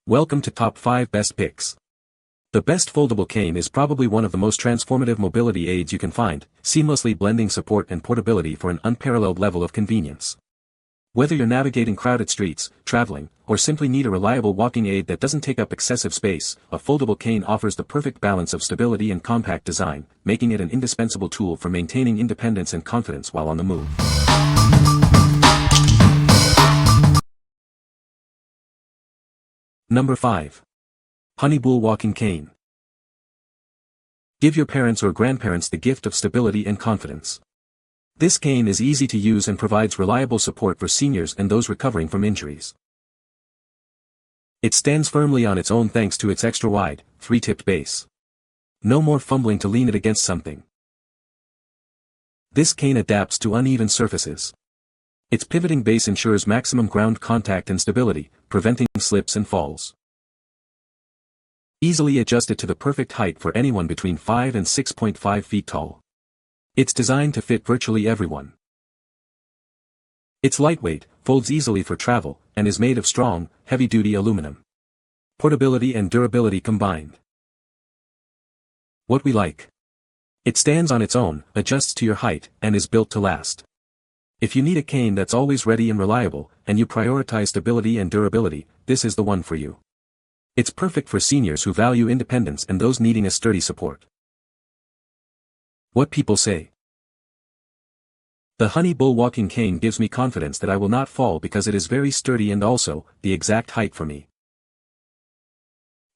Welcome to Top 5 Best Picks. The best foldable cane is probably one of the most transformative mobility aids you can find, seamlessly blending support and portability for an unparalleled level of convenience. Whether you're navigating crowded streets, traveling, or simply need a reliable walking aid that doesn't take up excessive space, a foldable cane offers the perfect balance of stability and compact design, making it an indispensable tool for maintaining independence and confidence while on the move. Number 5. HONEYBULL Walking Cane. Give your parents or grandparents the gift of stability and confidence. This cane is easy to use and provides reliable support for seniors and those recovering from injuries. It stands firmly on its own thanks to its extra-wide, 3-tipped base. No more fumbling to lean it against something. This cane adapts to uneven surfaces. Its pivoting base ensures maximum ground contact and stability, preventing slips and falls. Easily adjusted to the perfect height for anyone between 5 and 6.5 feet tall. It's designed to fit virtually everyone. It's lightweight, folds easily for travel, and is made of strong, heavy-duty aluminum. Portability and durability combined. What we like. It stands on its own, adjusts to your height, and is built to last. If you need a cane that's always ready and reliable, and you prioritize stability and durability, this is the one for you. It's perfect for seniors who value independence and those needing a sturdy support. What people say. The HONEYBULL walking cane gives me confidence that I will not fall because it is very sturdy and also, the exact height for me.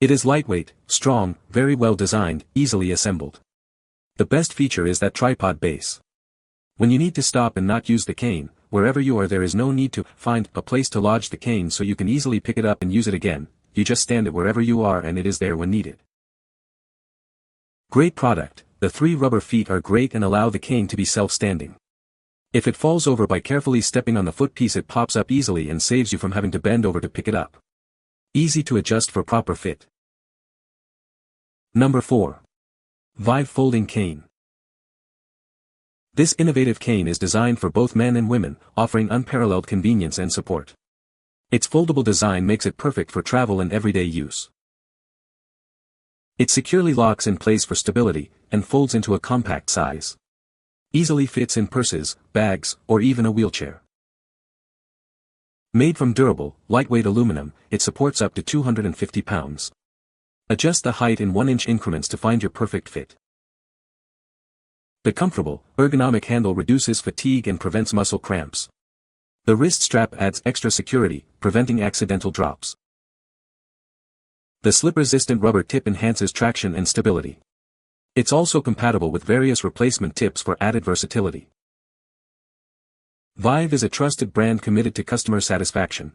It is lightweight, strong, very well designed, easily assembled. The best feature is that tripod base. When you need to stop and not use the cane, wherever you are there is no need to find a place to lodge the cane so you can easily pick it up and use it again, you just stand it wherever you are and it is there when needed. Great product, the 3 rubber feet are great and allow the cane to be self-standing. If it falls over by carefully stepping on the footpiece it pops up easily and saves you from having to bend over to pick it up. Easy to adjust for proper fit. Number 4. Vive Folding Cane. This innovative cane is designed for both men and women, offering unparalleled convenience and support. Its foldable design makes it perfect for travel and everyday use. It securely locks in place for stability, and folds into a compact size. Easily fits in purses, bags, or even a wheelchair. Made from durable, lightweight aluminum, it supports up to 250 pounds. Adjust the height in 1-inch increments to find your perfect fit. The comfortable, ergonomic handle reduces fatigue and prevents muscle cramps. The wrist strap adds extra security, preventing accidental drops. The slip-resistant rubber tip enhances traction and stability. It's also compatible with various replacement tips for added versatility. Vive is a trusted brand committed to customer satisfaction.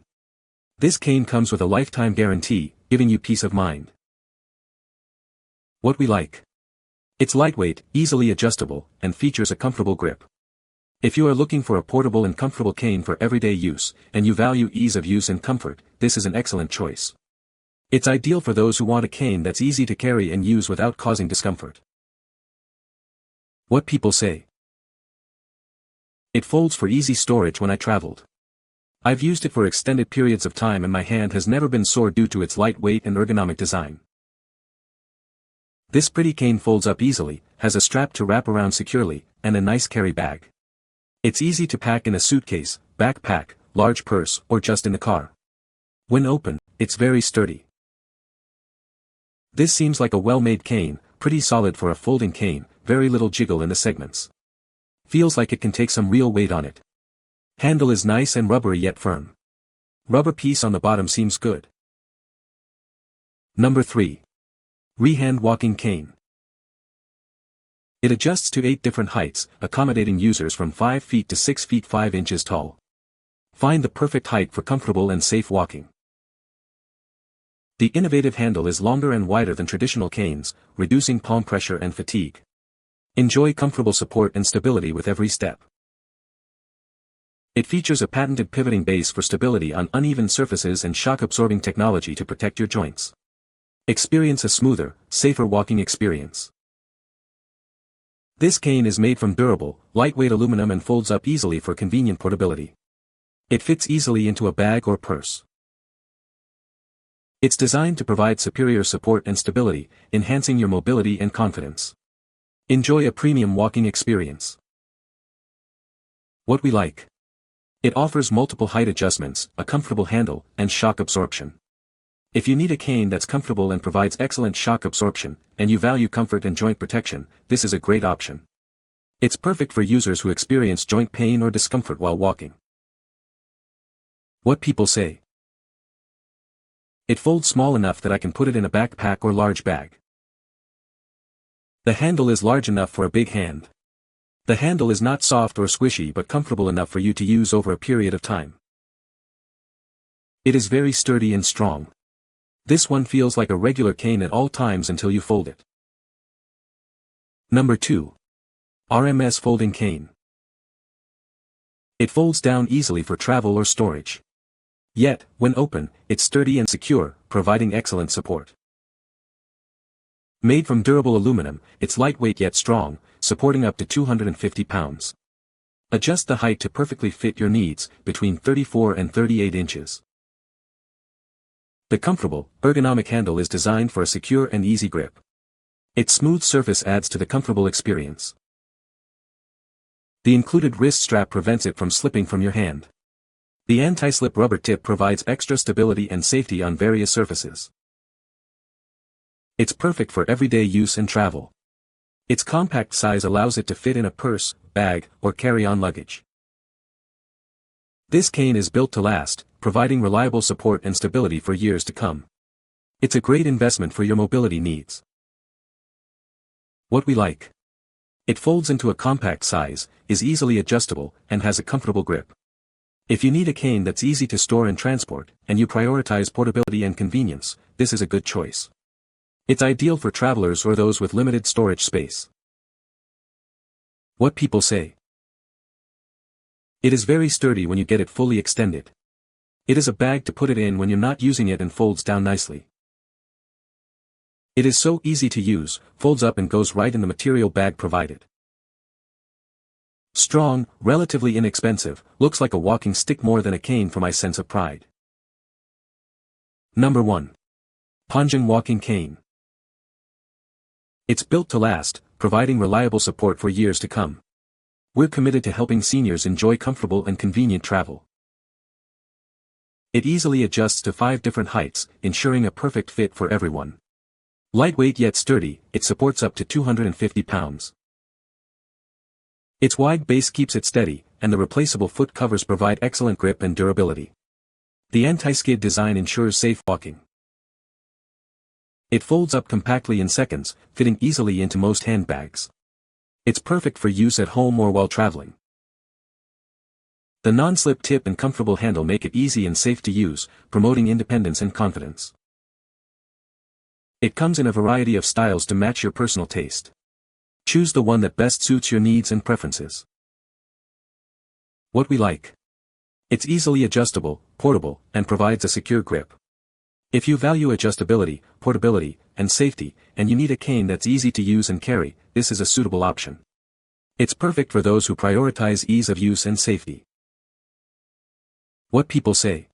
This cane comes with a lifetime guarantee, giving you peace of mind. What we like. It's lightweight, easily adjustable, and features a comfortable grip. If you are looking for a portable and comfortable cane for everyday use, and you value ease of use and comfort, this is an excellent choice. It's ideal for those who want a cane that's easy to carry and use without causing discomfort. What people say. It folds for easy storage when I traveled. I've used it for extended periods of time and my hand has never been sore due to its lightweight and ergonomic design. This pretty cane folds up easily, has a strap to wrap around securely, and a nice carry bag. It's easy to pack in a suitcase, backpack, large purse, or just in the car. When open, it's very sturdy. This seems like a well-made cane, pretty solid for a folding cane, very little jiggle in the segments. Feels like it can take some real weight on it. Handle is nice and rubbery yet firm. Rubber piece on the bottom seems good. Number 3. REHAND Walking Cane. It adjusts to 8 different heights, accommodating users from 5 feet to 6 feet 5 inches tall. Find the perfect height for comfortable and safe walking. The innovative handle is longer and wider than traditional canes, reducing palm pressure and fatigue. Enjoy comfortable support and stability with every step. It features a patented pivoting base for stability on uneven surfaces and shock-absorbing technology to protect your joints. Experience a smoother, safer walking experience. This cane is made from durable, lightweight aluminum and folds up easily for convenient portability. It fits easily into a bag or purse. It's designed to provide superior support and stability, enhancing your mobility and confidence. Enjoy a premium walking experience. What we like. It offers multiple height adjustments, a comfortable handle, and shock absorption. If you need a cane that's comfortable and provides excellent shock absorption, and you value comfort and joint protection, this is a great option. It's perfect for users who experience joint pain or discomfort while walking. What people say. It folds small enough that I can put it in a backpack or large bag. The handle is large enough for a big hand. The handle is not soft or squishy but comfortable enough for you to use over a period of time. It is very sturdy and strong. This one feels like a regular cane at all times until you fold it. Number 2. RMS Folding Cane. It folds down easily for travel or storage. Yet, when open, it's sturdy and secure, providing excellent support. Made from durable aluminum, it's lightweight yet strong, supporting up to 250 pounds. Adjust the height to perfectly fit your needs, between 34 and 38 inches. The comfortable, ergonomic handle is designed for a secure and easy grip. Its smooth surface adds to the comfortable experience. The included wrist strap prevents it from slipping from your hand. The anti-slip rubber tip provides extra stability and safety on various surfaces. It's perfect for everyday use and travel. Its compact size allows it to fit in a purse, bag, or carry-on luggage. This cane is built to last, providing reliable support and stability for years to come. It's a great investment for your mobility needs. What we like. It folds into a compact size, is easily adjustable, and has a comfortable grip. If you need a cane that's easy to store and transport, and you prioritize portability and convenience, this is a good choice. It's ideal for travelers or those with limited storage space. What people say. It is very sturdy when you get it fully extended. It is a bag to put it in when you're not using it and folds down nicely. It is so easy to use, folds up and goes right in the material bag provided. Strong, relatively inexpensive, looks like a walking stick more than a cane for my sense of pride. Number 1. PANZHENG Walking Cane. It's built to last, providing reliable support for years to come. We're committed to helping seniors enjoy comfortable and convenient travel. It easily adjusts to 5 different heights, ensuring a perfect fit for everyone. Lightweight yet sturdy, it supports up to 250 pounds. Its wide base keeps it steady, and the replaceable foot covers provide excellent grip and durability. The anti-skid design ensures safe walking. It folds up compactly in seconds, fitting easily into most handbags. It's perfect for use at home or while traveling. The non-slip tip and comfortable handle make it easy and safe to use, promoting independence and confidence. It comes in a variety of styles to match your personal taste. Choose the one that best suits your needs and preferences. What we like. It's easily adjustable, portable, and provides a secure grip. If you value adjustability, portability, and safety, and you need a cane that's easy to use and carry, this is a suitable option. It's perfect for those who prioritize ease of use and safety. What people say.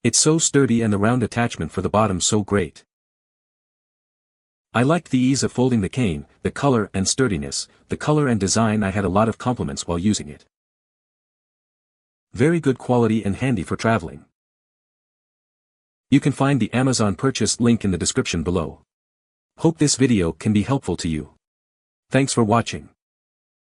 It's so sturdy and the round attachment for the bottom so great. I liked the ease of folding the cane, the color and sturdiness, the color and design. I had a lot of compliments while using it. Very good quality and handy for traveling. You can find the Amazon purchase link in the description below. Hope this video can be helpful to you. Thanks for watching.